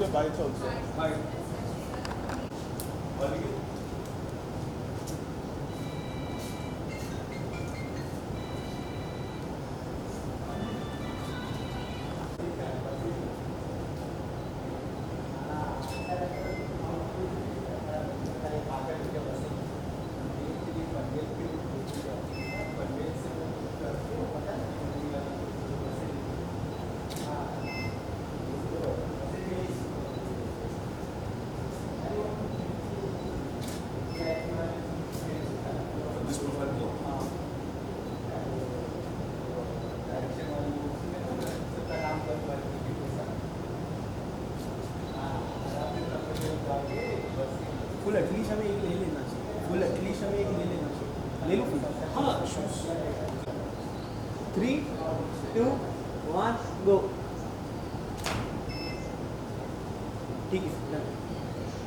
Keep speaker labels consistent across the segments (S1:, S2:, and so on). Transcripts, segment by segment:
S1: the bites also.
S2: Hi. This profile more.
S3: Full at least हमें एक ले लेना चाहिए, फुल एटलीस्ट हमें एक ले लेना चाहिए, ले लो फुल।
S2: हाँ, शूज.
S3: 3, 2, 1 गो। ठीक है done।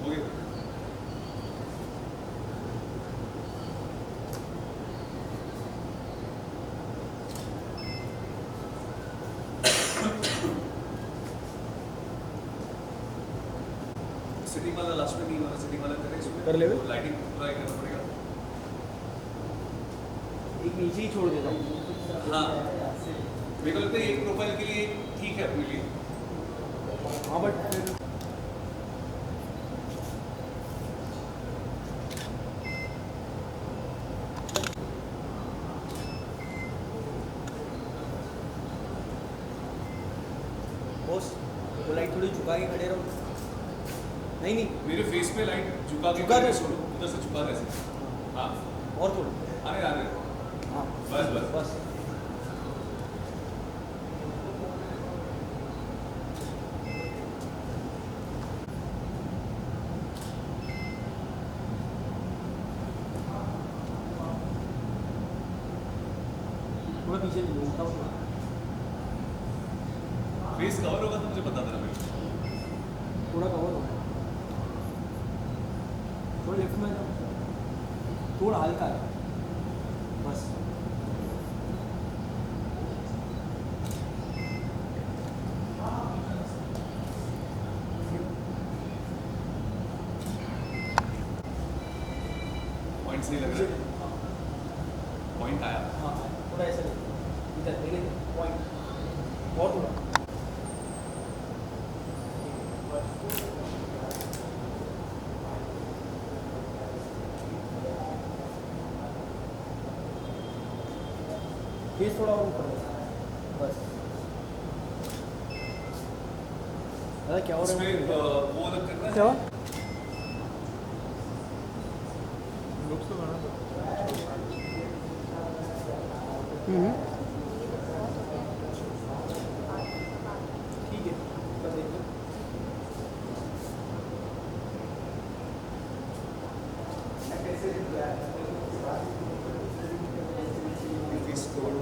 S2: Okay. सिटिंग वाला लास्ट में नहीं वाला सिटिंग वाला करें इसमें
S3: कर ले बे।
S2: तो लाइटिंग पूरा ही करना पड़ेगा.
S3: एक नीचे ही छोड़ देता हूँ।
S2: हाँ, मेरे को लगता है एक प्रोफाइल के लिए ठीक है अपने लिए.
S3: हाँ बट फिर बॉस वो लाइट थोड़ी झुका के खड़े रहो। नहीं नहीं
S2: मेरे फेस पे लाइट झुका के
S3: झुका दो।
S2: छोड़ो, उधर से झुका दे ऐसे. हाँ,
S3: और थोड़ा।
S2: आने आने.
S3: हाँ
S2: बस बस.
S3: बस थोड़ा पीछे घूमता हूँ।
S2: फेस कवर होगा तो मुझे बता देना मेरे को.
S3: थोड़ा कवर हो गया, थोड़ा लेफ्ट में जाओ, थोड़ा हल्का है बस।
S2: पॉइंट सही लग रहा है. पॉइंट आया.
S3: हाँ थोड़ा ऐसा इधर धीरे पॉइंट और थोड़ा। फेस थोड़ा और ऊपर बस। अरे क्या हो रहा
S2: इसमें
S3: है?
S2: वो अलग करना
S3: क्या
S2: है.
S1: Looks तो बना था.
S3: ठीक है कर देंगे।
S2: Face cover.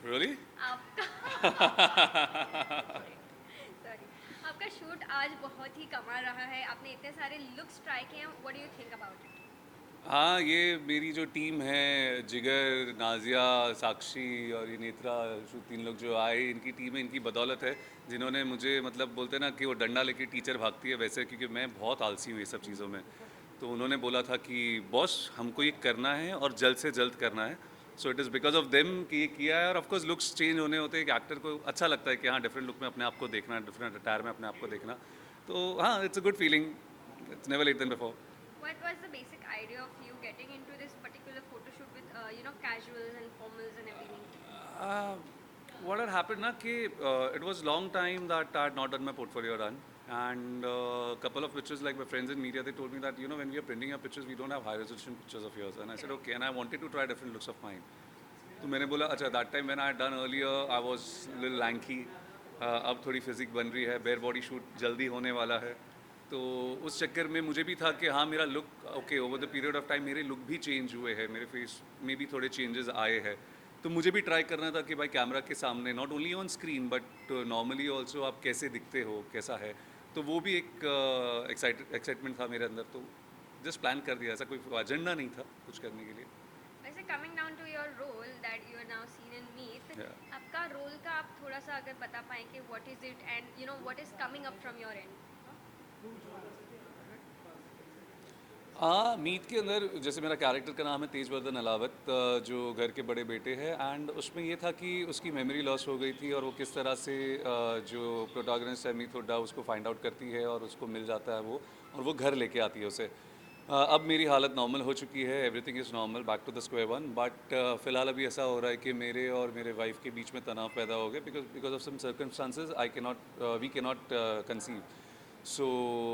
S2: Really?
S4: आपका सॉरी, आपका शूट आज बहुत ही कमाल रहा है, आपने इतने सारे लुक्स ट्राई किए हैं, what do you think about it?
S2: हाँ, ये मेरी जो टीम है, जिगर, नाज़िया, साक्षी और ये नेत्रा, जो 3 लोग जो आए, इनकी टीम है, इनकी बदौलत है, जिन्होंने मुझे मतलब बोलते हैं ना कि वो डंडा लेके टीचर भागती है वैसे, क्योंकि मैं बहुत आलसी हूँ ये सब चीज़ों में। तो उन्होंने बोला था कि बॉस हमको ये करना है और जल्द से जल्द करना है। So it is because of them कि ये किया है। और ऑफकोर्स लुक्स चेंज होने होते हैं, एक एक्टर को अच्छा लगता है कि हाँ डिफरेंट लुक में अपने आप को देखना, डिफरेंट अटायर में अपने आप को देखना। तो हाँ, it's a good feeling, it's never late then before.
S4: What was the basic idea of you getting into this particular photo shoot with casuals and formals and everything?
S2: Uh, what had happened na कि it was long time that I had not done my portfolio run, and a couple of pictures, like my friends in media, they told me that when we are printing your pictures we don't have high resolution pictures of yours, and I said okay, and I wanted to try different looks of mine. तो मैंने बोला अच्छा, that time when I had done earlier I was little lanky, अब थोड़ी physique बन रही है, bear body shoot जल्दी होने वाला है, तो उस चक्कर में मुझे भी था कि हाँ मेरा look okay, over the period of time मेरे लुक भी चेंज हुए हैं, मेरे फेस में भी थोड़े चेंजेस आए हैं। तो मुझे भी ट्राई करना था कि भाई कैमरा के सामने not only on screen but normally also आप कैसे दिखते हो, कैसा है। तो वो भी एक एक्साइटमेंट था मेरे अंदर, तो जस्ट प्लान कर दिया, ऐसा कोई एजेंडा नहीं था कुछ करने के लिए।
S4: वैसे coming down to your role that you are now seen in Meet,
S2: Yeah.
S4: आपका रोल का आप थोड़ा सा अगर बता पाएं कि what is it and what is coming up from your end?
S2: हाँ, मीत के अंदर जैसे मेरा कैरेक्टर का नाम है तेजवर्धन अलावत, जो घर के बड़े बेटे हैं, एंड उसमें ये था कि उसकी मेमोरी लॉस हो गई थी और वो किस तरह से जो प्रोटैगनिस्ट है मीत हुड्डा उसको फाइंड आउट करती है और उसको मिल जाता है वो, और वो घर लेके आती है उसे। अब मेरी हालत नॉर्मल हो चुकी है, everything is normal, back to the square one, but फ़िलहाल अभी ऐसा हो रहा है कि मेरे और मेरे वाइफ के बीच में तनाव पैदा हो गया, because of some circumstances I can not we can not conceive. So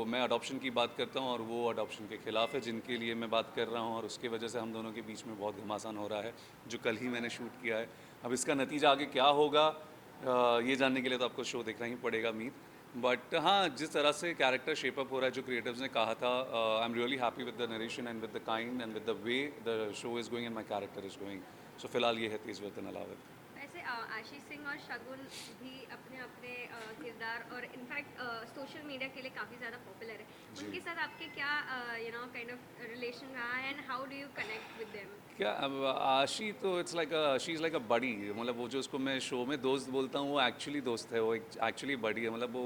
S2: मैं अडॉप्शन की बात करता हूँ और वो अडॉप्शन के ख़िलाफ़ है, जिनके लिए मैं बात कर रहा हूँ, और उसकी वजह से हम दोनों के बीच में बहुत घमासान हो रहा है, जो कल ही मैंने शूट किया है। अब इसका नतीजा आगे क्या होगा, ये जानने के लिए तो आपको शो देखना ही पड़ेगा मीत। बट हाँ, जिस तरह से कैरेक्टर शेपअप हो रहा है, जो क्रिएटिव्स ने कहा था, I am really happy with the narration and with the kind and with the way the show is going and my character is going. So फिलहाल ये है तेजवर्धन अलावत।
S4: वैसे आशीष सिंह और शगुन भी अपने अपने किरदार और इनफैक्ट सोशल मीडिया के लिए काफ़ी ज़्यादा पॉपुलर है,
S2: जी।
S4: उनके साथ आपके क्या काइंड ऑफ रिलेशन रहा है and how do you connect with them?
S2: क्या अब आशी तो it's like she is like a buddy, मतलब वो जो उसको मैं शो में दोस्त बोलता हूँ वो एक्चुअली दोस्त है, वो एक्चुअली बडी है। मतलब वो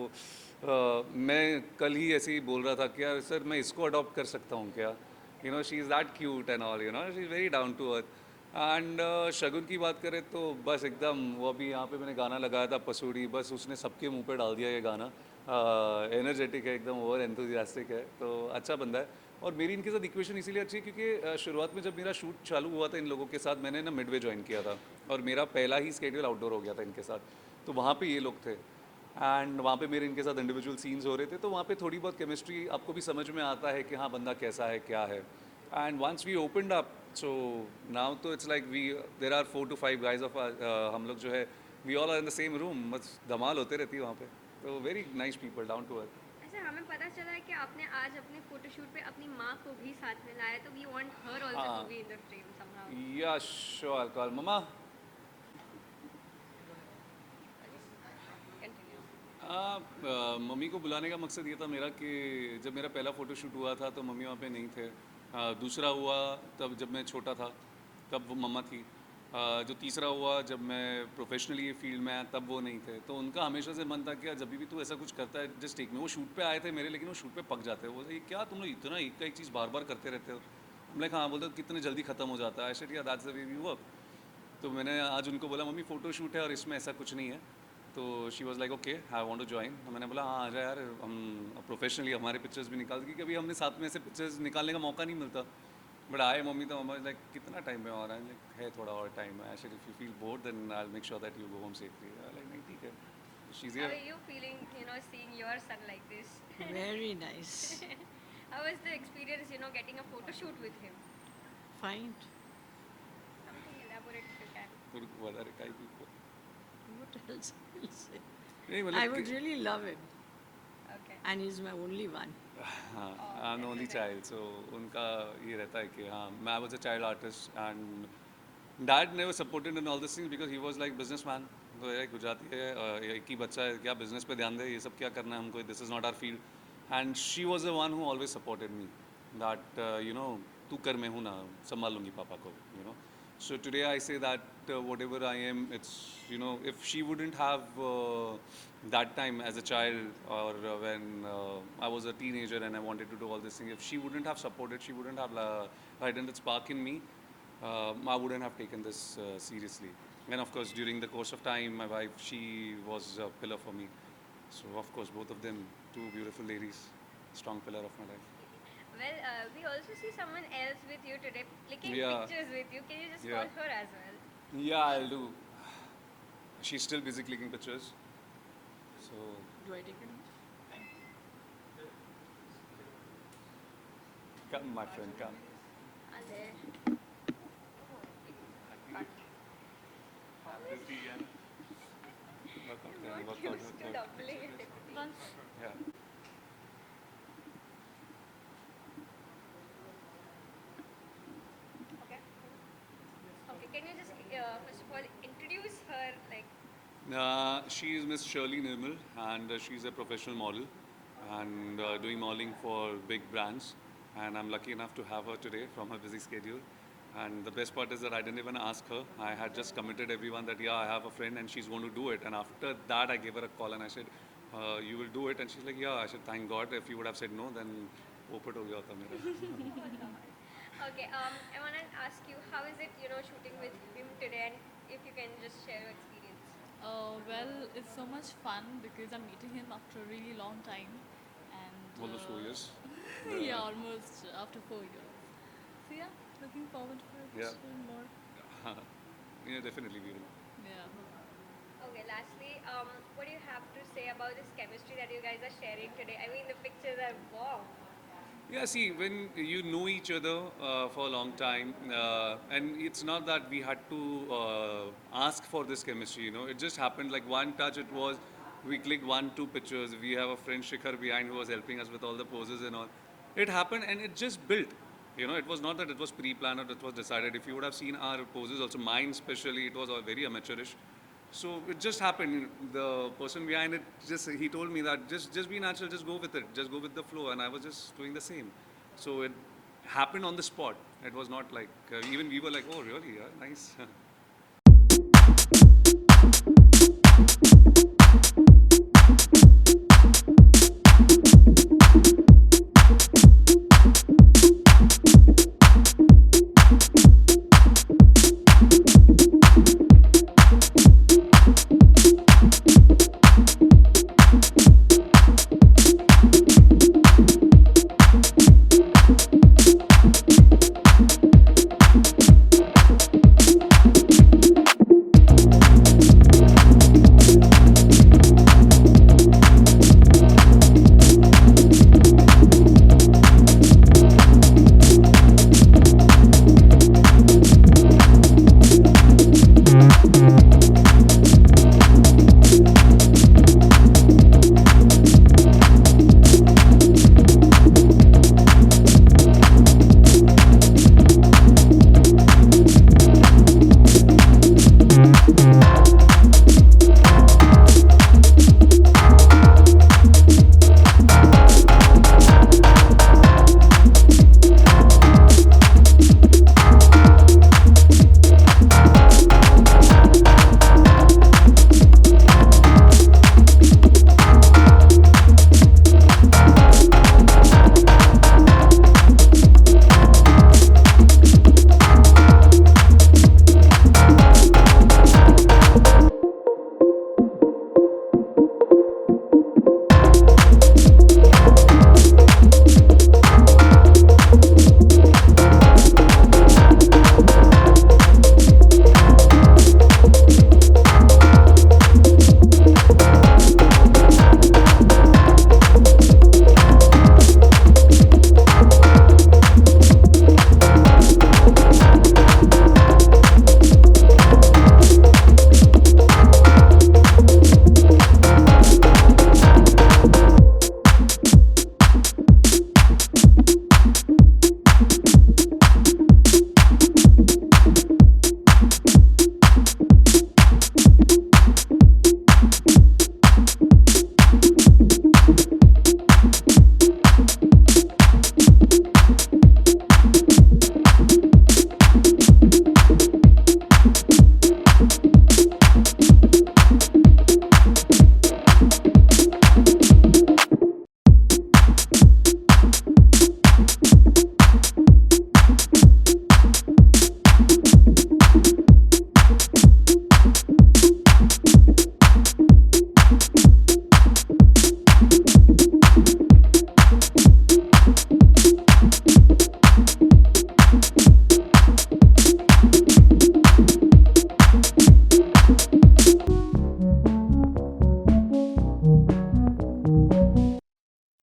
S2: मैं कल ही ऐसे ही बोल रहा था कि यार सर मैं इसको अडॉप्ट कर सकता हूँ क्या, she is that cute and all, she is very down to earth. And Shagun की बात करें तो बस एकदम, वो अभी यहाँ पे मैंने गाना लगाया था पसूड़ी, बस उसने सबके मुंह पे डाल दिया ये गाना। एनर्जेटिक है एकदम, ओवर एंथुजियास्टिक है, तो अच्छा बंदा है। और मेरी इनके साथ इक्वेशन इसीलिए अच्छी है क्योंकि शुरुआत में जब मेरा शूट चालू हुआ था इन लोगों के साथ, मैंने ना मिडवे ज्वाइन किया था और मेरा पहला ही स्केड्यूल आउटडोर हो गया था इनके साथ। तो वहाँ पे ये लोग थे एंड वहाँ पे मेरे इनके साथ इंडिविजुअल सीन्स हो रहे थे, तो वहाँ पे थोड़ी बहुत केमिस्ट्री आपको भी समझ में आता है कि हाँ बंदा कैसा है क्या है। And once we opened up, so now तो it's like we there are 4 to 5 guys of, हम लोग जो है we all are in the same room, बस धमाल होते रहती है वहाँ पे। तो very nice people, down to earth.
S4: ऐसे हमें पता चला है कि आपने आज अपने फोटोशूट पे अपनी माँ को भी साथ में लाया, तो वी वांट हर आल्सो
S2: हाँ।
S4: To be in the frame somehow.
S2: Yeah sure, call mama.
S4: Continue.
S2: मम्मी को बुलाने का मकसद ये था मेरा कि जब मेरा पहला फ़ोटोशूट हुआ था तो मम्मी वहाँ पे नहीं थे। दूसरा हुआ तब जब मैं छोटा था, तब वो मम्मा थी। जो तीसरा हुआ जब मैं प्रोफेशनली फील्ड में आया तब वो नहीं थे। तो उनका हमेशा से मन था कि यार जब भी तू ऐसा कुछ करता है जस्ट टेक में। वो शूट पे आए थे मेरे, लेकिन वो शूट पे पक जाते हैं। वो ये क्या तुम लोग इतना एक का एक चीज़ बार बार करते रहते हो। हम लाइक हाँ, बोलते कितने जल्दी ख़त्म हो जाता है। I said yeah that's the way we work. तो मैंने आज उनको बोला मम्मी फ़ोटो शूट है और इसमें ऐसा कुछ नहीं है। तो she was like okay I want to join. तो मैंने बोला हाँ आ जा यार, हम प्रोफेशनली हमारे पिक्चर्स भी निकाल, क्योंकि कभी हमने साथ में ऐसे पिक्चर्स निकालने का मौका नहीं मिलता। बट आए मम्मी, तो मम्मा लाइक कितना टाइम में और लाइक है थोड़ा और टाइम है। Actually if you feel bored then I will make sure that you go home safely. Like नहीं ठीक है, she is
S4: How
S2: here.
S4: are you feeling, seeing your son like this?
S5: Very nice.
S4: How was the experience, getting a photo shoot with him?
S5: Fine.
S4: Something elaborate if you can.
S2: વધારે કાંઈ બી
S5: What else will say?
S2: नहीं
S5: I
S2: मतलब
S5: would really love him.
S4: Okay.
S5: And he's my only one.
S2: हाँ, I am only child, सो उनका ये रहता है कि हाँ मैं was a child artist and Dad never supported in all these things because he was like businessman. तो ये गुजराती है एक ही बच्चा है क्या business पे ध्यान दे ये सब क्या करना है हमको this is not our field. And she was the one who always supported me. That you know तू कर मैं हूँ ना संभाल लूँगी पापा को you know. So today I say that whatever I am, it's you know if she wouldn't have that time as a child or when I was a teenager and I wanted to do all these things, if she wouldn't have supported, she wouldn't have lighted that spark in me. I wouldn't have taken this seriously. And of course, during the course of time, my wife, she was a pillar for me. So of course, both of them, two beautiful ladies, strong pillar of my life.
S4: Well, we also see someone else with you today, clicking
S2: Yeah.
S4: pictures with you. Can you just
S2: Yeah.
S4: call her as well?
S2: Yeah, I'll do. She's still busy clicking pictures. So
S5: Do I take it?
S2: come, my friend, come.
S4: And there.
S2: Workout,
S4: Used to doubling it.
S2: Yeah.
S4: Okay. Okay. Can you just first of all introduce her like?
S2: She is Miss Shirley Nirmal, and she's a professional model and doing modeling for big brands. And I'm lucky enough to have her today from her busy schedule. And the best part is that I didn't even ask her. I had just committed everyone that, yeah, I have a friend and she's going to do it. And after that, I gave her a call and I said, you will do it? And she's like, yeah. I said, thank God. If you would have said no, then popat ho gaya hota mera.
S4: Okay. I want to ask you, how is it, shooting with him today, and if you can just share your experience.
S6: Well, it's so much fun because I'm meeting him after a really long time, and
S2: Almost 4 years.
S6: yeah, almost after 4 years. So yeah, looking forward for it
S2: Yeah.
S6: more.
S2: Yeah, definitely we will.
S6: Yeah.
S4: Okay. Lastly, what do you have to say about this chemistry that you guys are sharing today? I mean, the pictures are wow.
S2: Yeah, see, when you know each other for a long time, and it's not that we had to ask for this chemistry, you know, it just happened like one touch, it was, we clicked 1, 2 pictures, we have a friend Shikhar behind who was helping us with all the poses and all. It happened and it just built. You know, it was not that it was pre-planned or it was decided. If you would have seen our poses, also mine especially, it was all very amateurish. So it just happened. The person behind it he told me that just be natural, just go with it, just go with the flow, and I was just doing the same. So it happened on the spot. It was not like even we were like, oh really? Yeah, nice.